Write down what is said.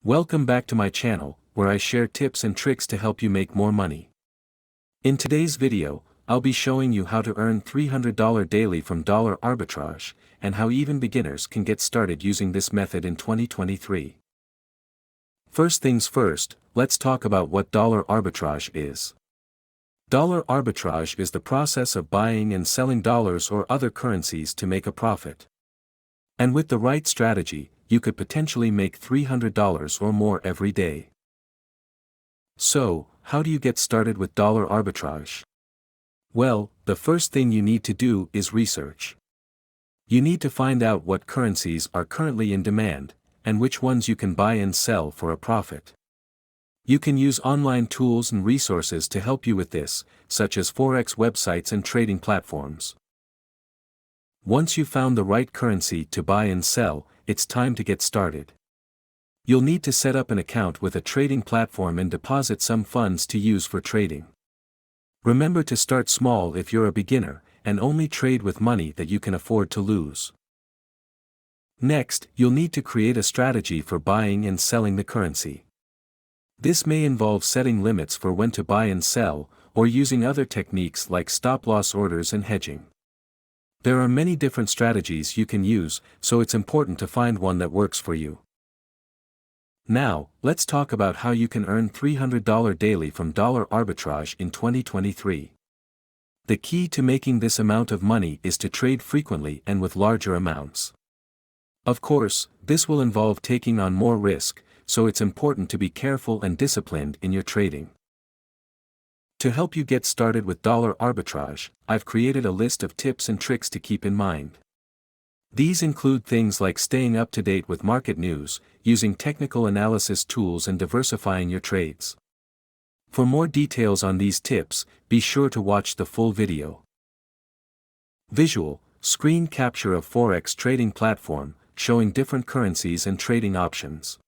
Welcome back to my channel, where I share tips and tricks to help you make more money. In today's video, I'll be showing you how to earn $300 daily from dollar arbitrage, and how even beginners can get started using this method in 2023. First things first, let's talk about what dollar arbitrage is. Dollar arbitrage is the process of buying and selling dollars or other currencies to make a profit. And with the right strategy, you could potentially make $300 or more every day. So, how do you get started with dollar arbitrage? Well, the first thing you need to do is research. You need to find out what currencies are currently in demand, and which ones you can buy and sell for a profit. You can use online tools and resources to help you with this, such as forex websites and trading platforms. Once you've found the right currency to buy and sell, it's time to get started. You'll need to set up an account with a trading platform and deposit some funds to use for trading. Remember to start small if you're a beginner, and only trade with money that you can afford to lose. Next, you'll need to create a strategy for buying and selling the currency. This may involve setting limits for when to buy and sell, or using other techniques like stop-loss orders and hedging. There are many different strategies you can use, so it's important to find one that works for you. Now, let's talk about how you can earn $300 daily from dollar arbitrage in 2023. The key to making this amount of money is to trade frequently and with larger amounts. Of course, this will involve taking on more risk, so it's important to be careful and disciplined in your trading. To help you get started with dollar arbitrage, I've created a list of tips and tricks to keep in mind. These include things like staying up to date with market news, using technical analysis tools and diversifying your trades. For more details on these tips, be sure to watch the full video. Visual, screen capture of forex trading platform, showing different currencies and trading options.